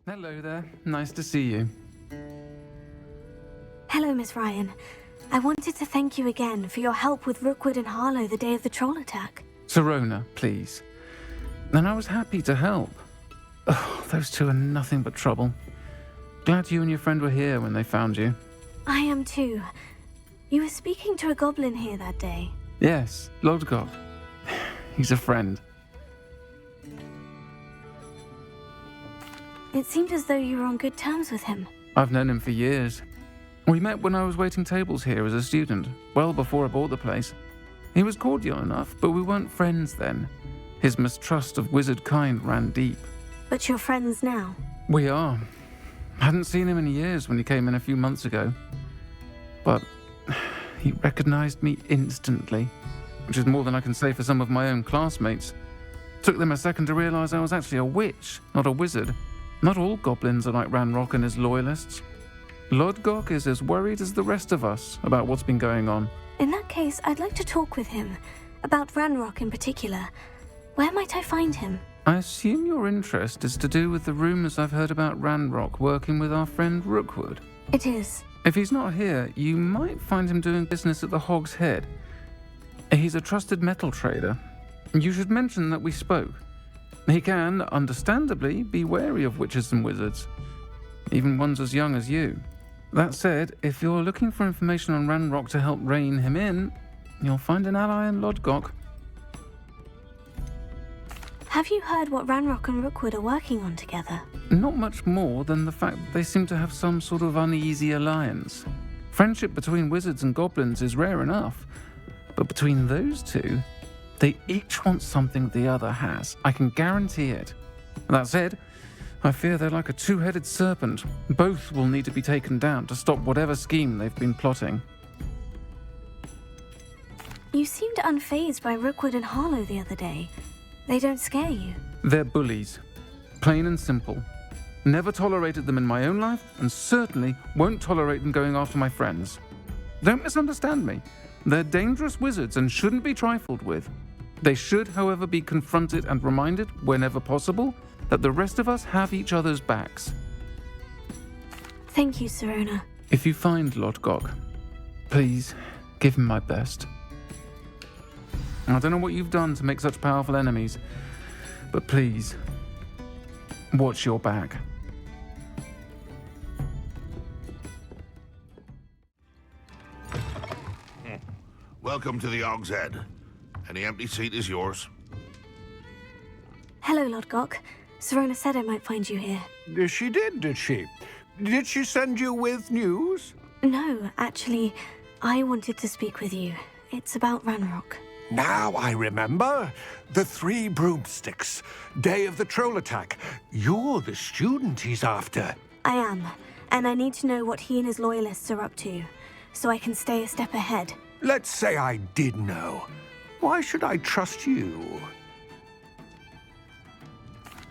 Hello there. Nice to see you. Hello, Miss Ryan. I wanted to thank you again for your help with Rookwood and Harlow the day of the troll attack. Sirona, please. And I was happy to help. Oh, those two are nothing but trouble. Glad you and your friend were here when they found you. I am too. You were speaking to a goblin here that day. Yes, Lodgok. He's a friend. It seemed as though you were on good terms with him. I've known him for years. We met when I was waiting tables here as a student, well before I bought the place. He was cordial enough, but we weren't friends then. His mistrust of wizard kind ran deep. But you're friends now? We are. I hadn't seen him in years when he came in a few months ago. But he recognized me instantly, which is more than I can say for some of my own classmates. Took them a second to realize I was actually a witch, not a wizard. Not all goblins are like Ranrok and his loyalists. Lodgok is as worried as the rest of us about what's been going on. In that case, I'd like to talk with him. About Ranrok in particular. Where might I find him? I assume your interest is to do with the rumors I've heard about Ranrok working with our friend Rookwood. It is. If he's not here, you might find him doing business at the Hog's Head. He's a trusted metal trader. You should mention that we spoke. He can, understandably, be wary of witches and wizards, even ones as young as you. That said, if you're looking for information on Ranrok to help rein him in, you'll find an ally in Lodgok. Have you heard what Ranrok and Rookwood are working on together? Not much more than the fact that they seem to have some sort of uneasy alliance. Friendship between wizards and goblins is rare enough, but between those two, they each want something the other has. I can guarantee it. That said, I fear they're like a two-headed serpent. Both will need to be taken down to stop whatever scheme they've been plotting. You seemed unfazed by Rookwood and Harlow the other day. They don't scare you. They're bullies. Plain and simple. Never tolerated them in my own life, and certainly won't tolerate them going after my friends. Don't misunderstand me. They're dangerous wizards and shouldn't be trifled with. They should, however, be confronted and reminded, whenever possible, that the rest of us have each other's backs. Thank you, Sirona. If you find Lodgok, please give him my best. I don't know what you've done to make such powerful enemies, but please, watch your back. Welcome to the Hog's Head. Any empty seat is yours. Hello, Lodgok. Sirona said I might find you here. She did she? Did she send you with news? No, actually, I wanted to speak with you. It's about Ranrok. Now I remember. The 3 broomsticks. Day of the troll attack. You're the student he's after. I am, and I need to know what he and his loyalists are up to, so I can stay a step ahead. Let's say I did know. Why should I trust you?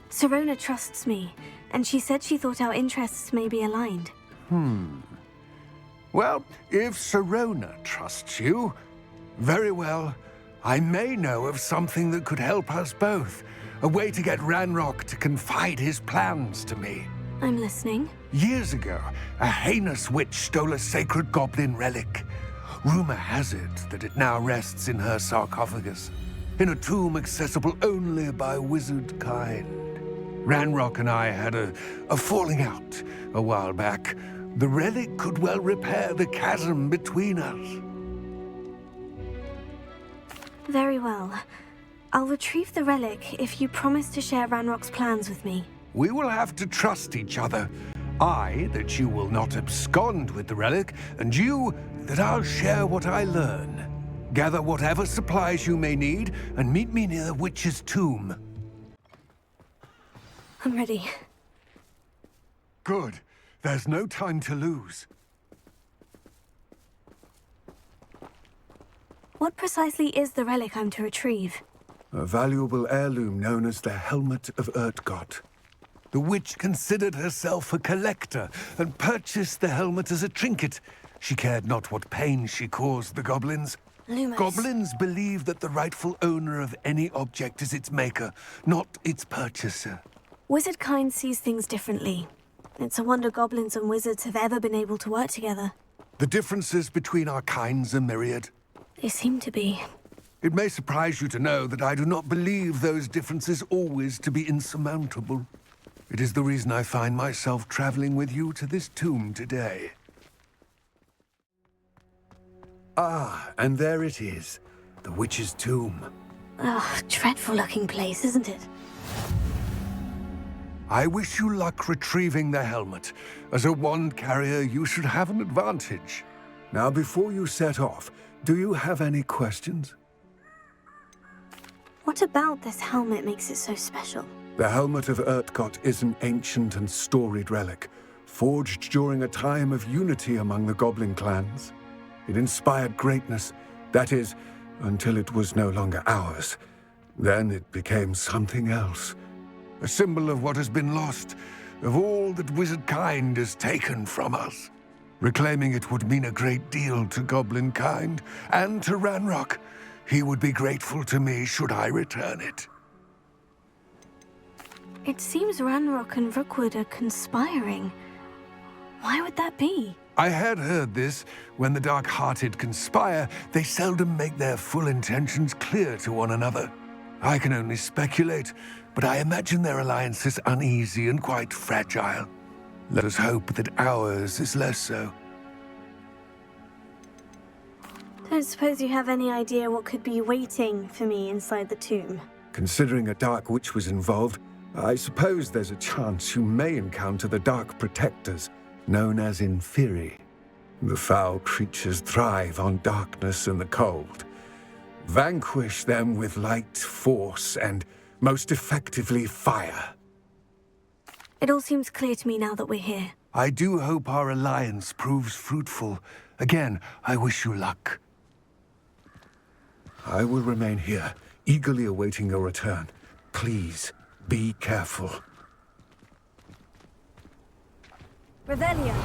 Sirona trusts me, and she said she thought our interests may be aligned. Well, if Sirona trusts you, very well. I may know of something that could help us both. A way to get Ranrok to confide his plans to me. I'm listening. Years ago, a heinous witch stole a sacred goblin relic. Rumor has it that it now rests in her sarcophagus, in a tomb accessible only by wizard kind. Ranrok and I had a falling out a while back. The relic could well repair the chasm between us. Very well. I'll retrieve the relic if you promise to share Ranrock's plans with me. We will have to trust each other. I, that you will not abscond with the relic, and you, that I'll share what I learn. Gather whatever supplies you may need, and meet me near the witch's tomb. I'm ready. Good. There's no time to lose. What precisely is the relic I'm to retrieve? A valuable heirloom known as the Helm of Urtkot. The witch considered herself a collector and purchased the helmet as a trinket. She cared not what pain she caused the goblins. Lumos. Goblins believe that the rightful owner of any object is its maker, not its purchaser. Wizard kind sees things differently. It's a wonder goblins and wizards have ever been able to work together. The differences between our kinds are myriad. They seem to be. It may surprise you to know that I do not believe those differences always to be insurmountable. It is the reason I find myself traveling with you to this tomb today. Ah, and there it is. The witch's tomb. Ugh, dreadful looking place, isn't it? I wish you luck retrieving the helmet. As a wand carrier, you should have an advantage. Now, before you set off, do you have any questions? What about this helmet makes it so special? The Helmet of Urtkot is an ancient and storied relic, forged during a time of unity among the Goblin clans. It inspired greatness, that is, until it was no longer ours. Then it became something else. A symbol of what has been lost, of all that wizard kind has taken from us. Reclaiming it would mean a great deal to Goblin kind, and to Ranrok. He would be grateful to me should I return it. It seems Ranrok and Rookwood are conspiring. Why would that be? I had heard this. When the dark-hearted conspire, they seldom make their full intentions clear to one another. I can only speculate, but I imagine their alliance is uneasy and quite fragile. Let us hope that ours is less so. Don't suppose you have any idea what could be waiting for me inside the tomb? Considering a Dark Witch was involved, I suppose there's a chance you may encounter the Dark Protectors, known as Inferi. The foul creatures thrive on darkness and the cold. Vanquish them with light, force, and most effectively fire. It all seems clear to me now that we're here. I do hope our alliance proves fruitful. Again, I wish you luck. I will remain here, eagerly awaiting your return. Please, be careful. Revelio!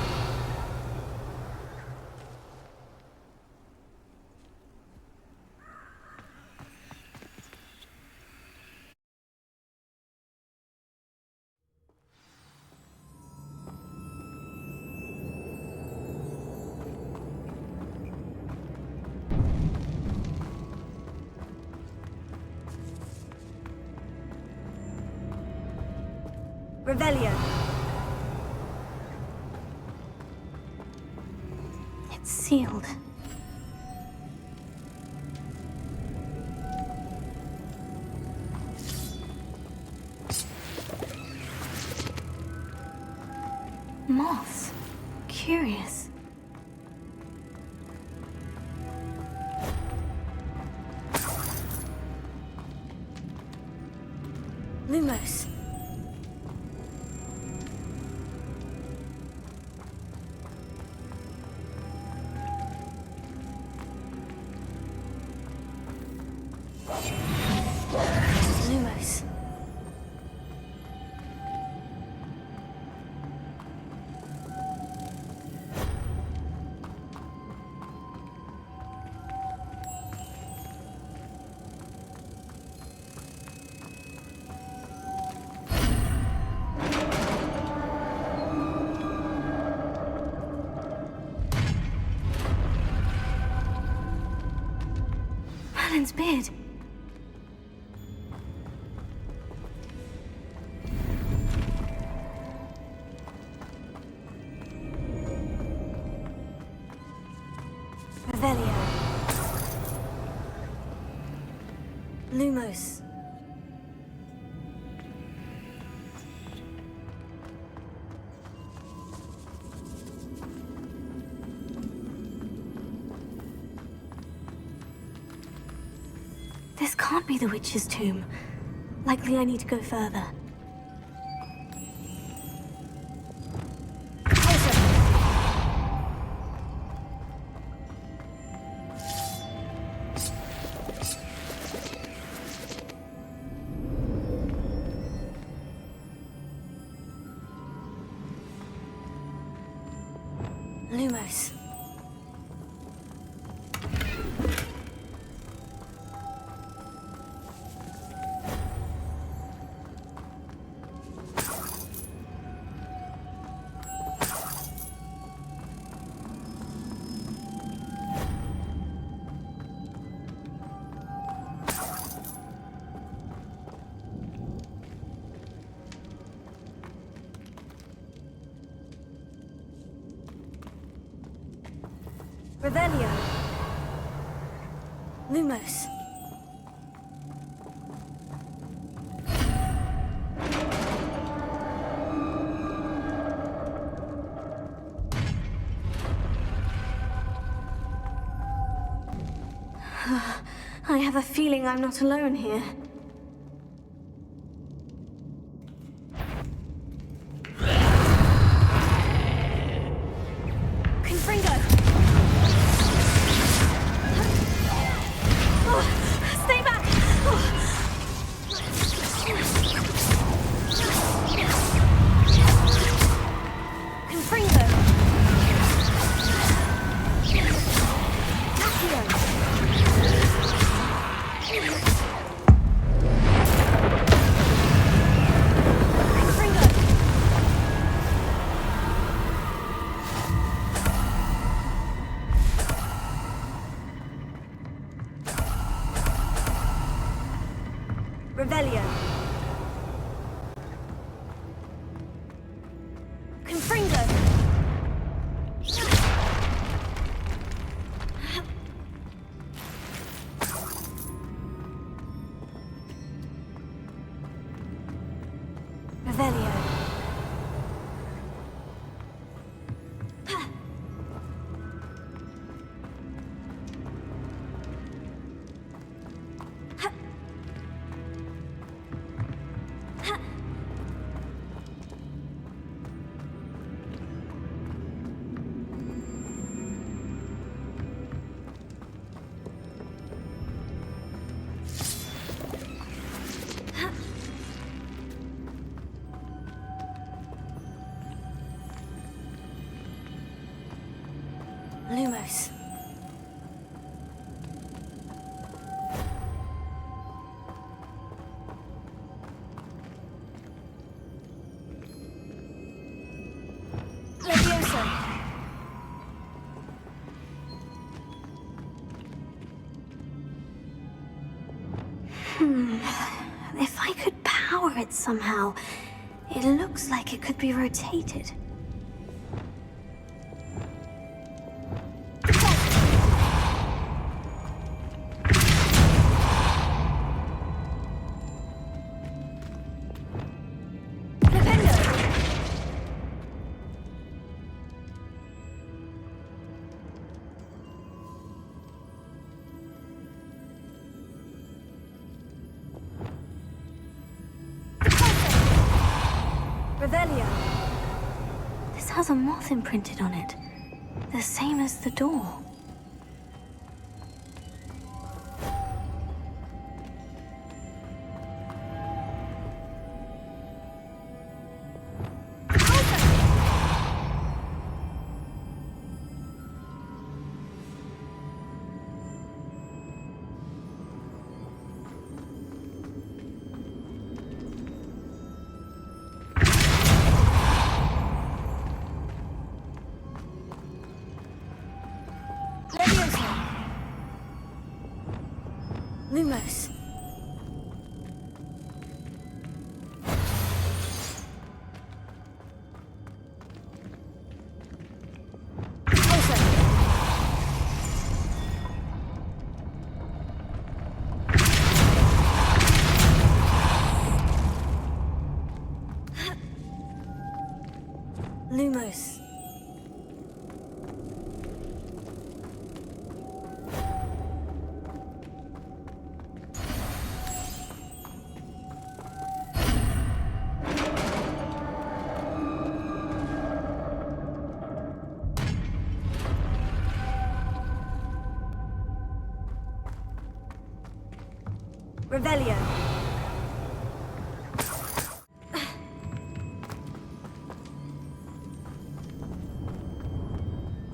Revelio! It's sealed. Moths. Curious. Lumos. Lumos. Merlin's beard. Revelio. Lumos. This can't be the witch's tomb. Likely I need to go further. Lumos. Revelio. Lumos. I have a feeling I'm not alone here. Confringo! Oh, stay back! Confringo! Accio! Revelio. Confringo. Revelio. Lumos. Levioso. If I could power it somehow, it looks like it could be rotated. Revelio. This has a moth imprinted on it. The same as the door. Lumos. Lumos. Revelio.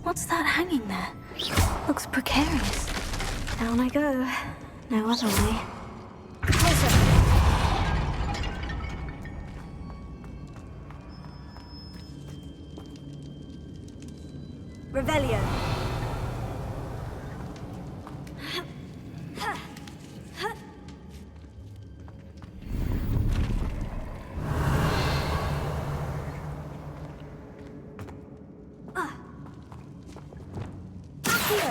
What's that hanging there? Looks precarious. Down I go. No other way. Closer. Revelio. Accio.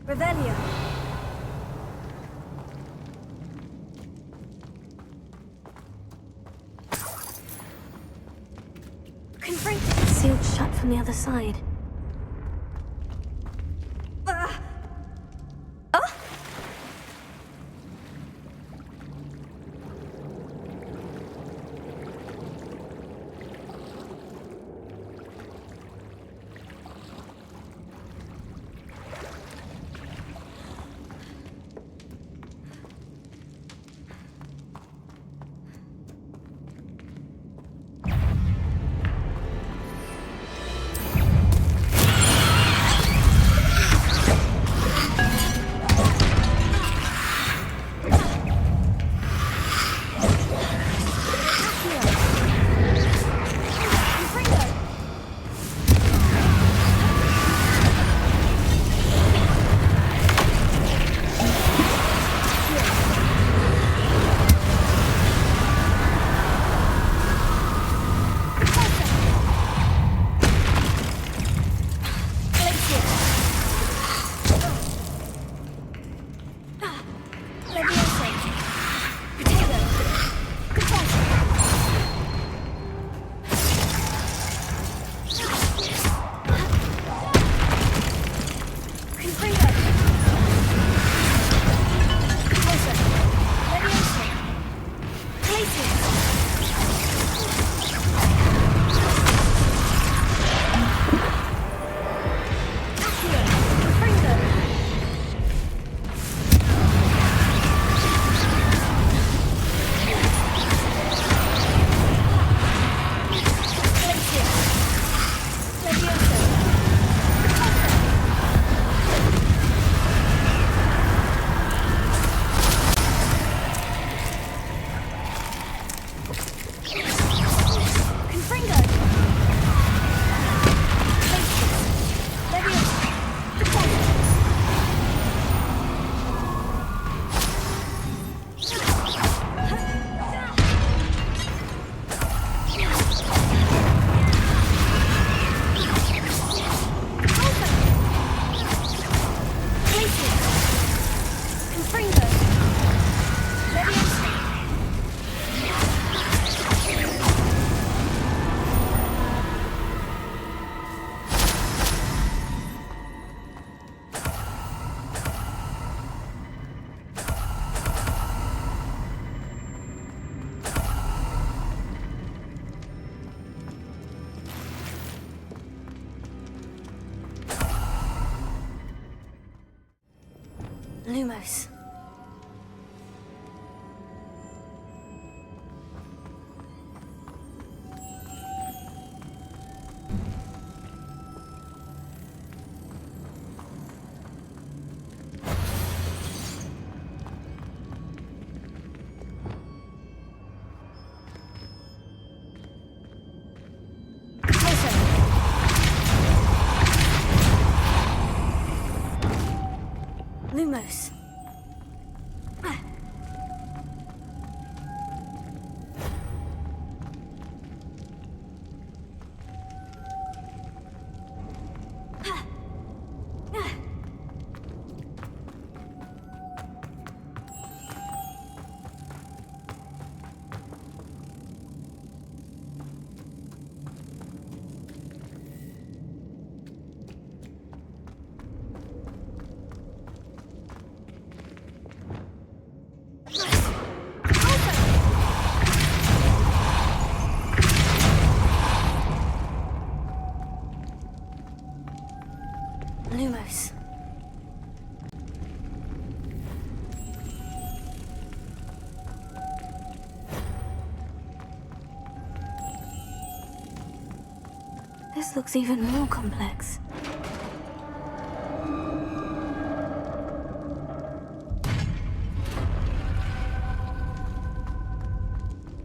Revelio. Confront it. Sealed shut from the other side. Lumos. Lumos. Lumos. This looks even more complex.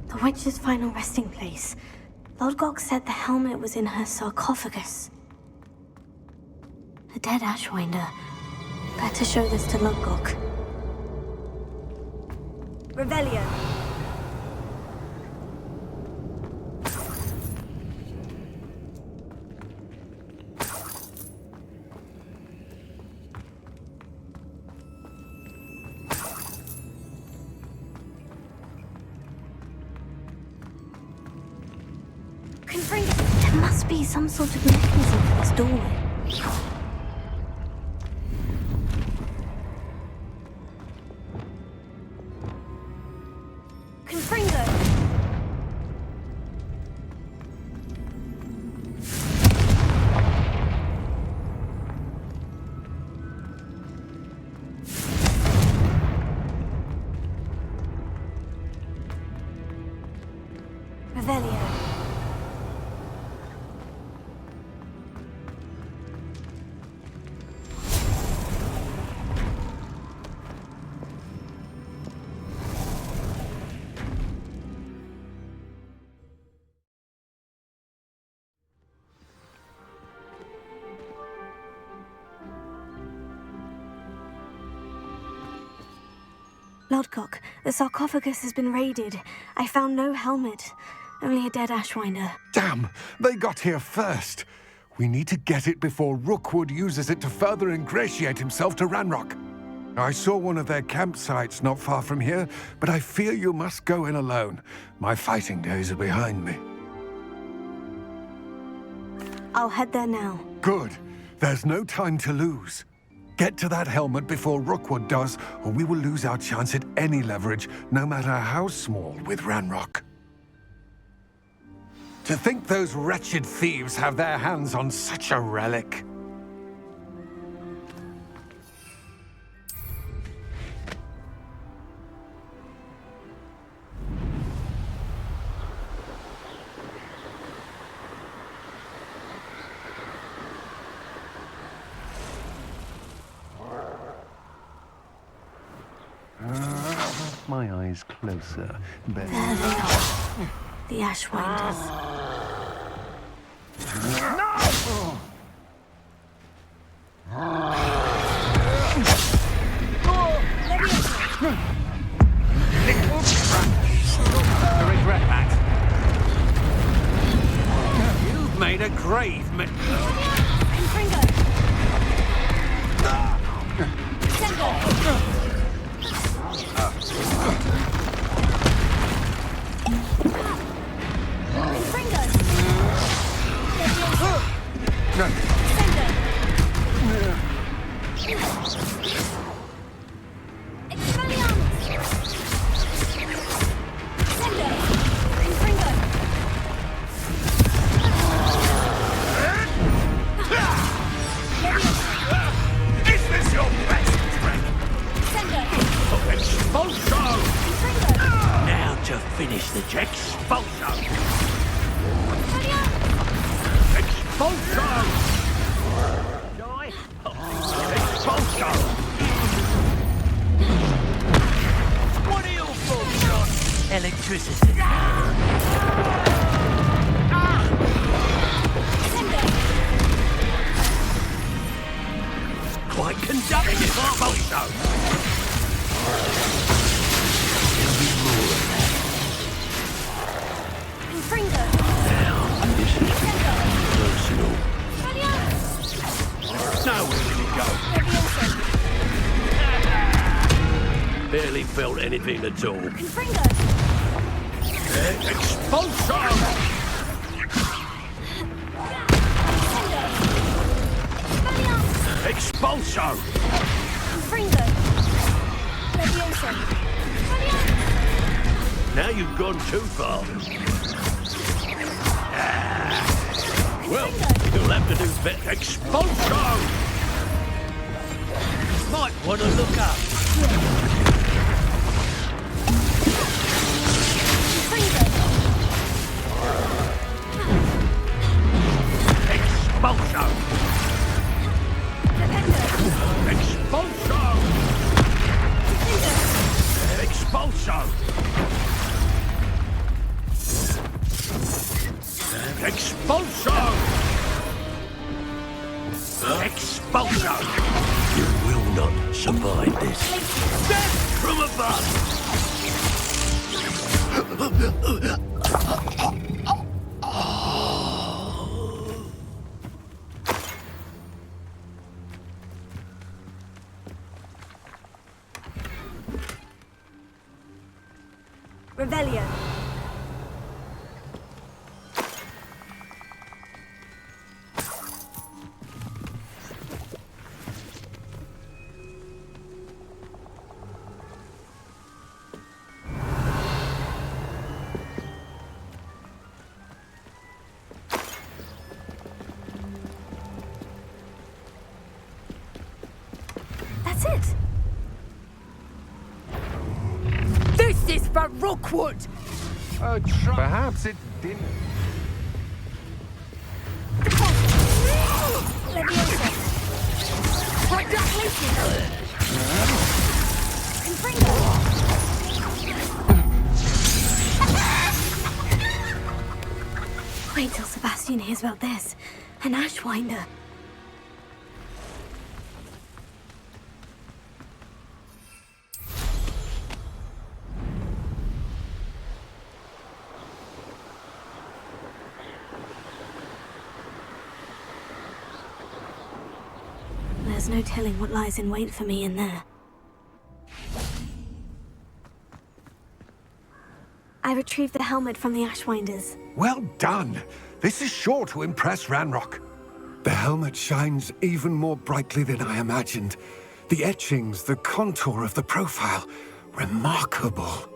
The witch's final resting place. Lodgok said the helmet was in her sarcophagus. A dead Ashwinder. Better show this to Lodgok. Revelio. must be some sort of mechanism for this doorway. Confringo! Revelio. Lodgok, the sarcophagus has been raided. I found no helmet, only a dead Ashwinder. Damn! They got here first. We need to get it before Rookwood uses it to further ingratiate himself to Ranrok. I saw one of their campsites not far from here, but I fear you must go in alone. My fighting days are behind me. I'll head there now. Good. There's no time to lose. Get to that helmet before Rookwood does, or we will lose our chance at any leverage, no matter how small, with Ranrok. To think those wretched thieves have their hands on such a relic. My eyes closer. There they are. The Ashwinders. I regret that. You've made a grave Confringo! Sendo! Confringo! Sendo! Expelliarmus! Sendo! Confringo! Is this your best trick? Sendo! Expulso! Confringo! Now to finish the check. Expulso! Expulso! Die! Expulso! What are you for, John? Electricity. Quite conductive, Expulso! There'll be more of that. Confringo! This is personal. Now where did it go? Barely felt anything at all. Confringo! Expulso! Expulso! Confringo! Levioso! Now you've gone too far. Well, you'll have to do better. Expulso! Might want to look up. Expulso! Expulso! Expulso! Expulso! Expulso! You will not survive this. Death from above! Revelio. That's it. This is for Rookwood! Perhaps it didn't. Leviosa. Right down, Lucian! Confringo. Wait till Sebastian hears about this. An Ashwinder. There's no telling what lies in wait for me in there. I retrieved the helmet from the Ashwinders. Well done. This is sure to impress Ranrok. The helmet shines even more brightly than I imagined. The etchings, the contour of the profile, remarkable.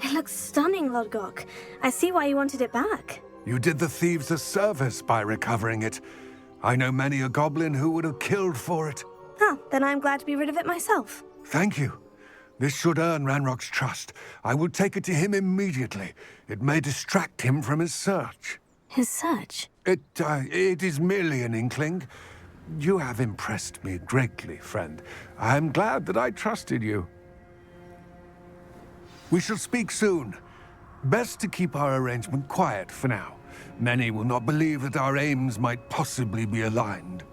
It looks stunning, Lodgok. I see why you wanted it back. You did the thieves a service by recovering it. I know many a goblin who would have killed for it. Huh, then I'm glad to be rid of it myself. Thank you. This should earn Ranrock's trust. I will take it to him immediately. It may distract him from his search. His search? It is merely an inkling. You have impressed me greatly, friend. I am glad that I trusted you. We shall speak soon. Best to keep our arrangement quiet for now. Many will not believe that our aims might possibly be aligned.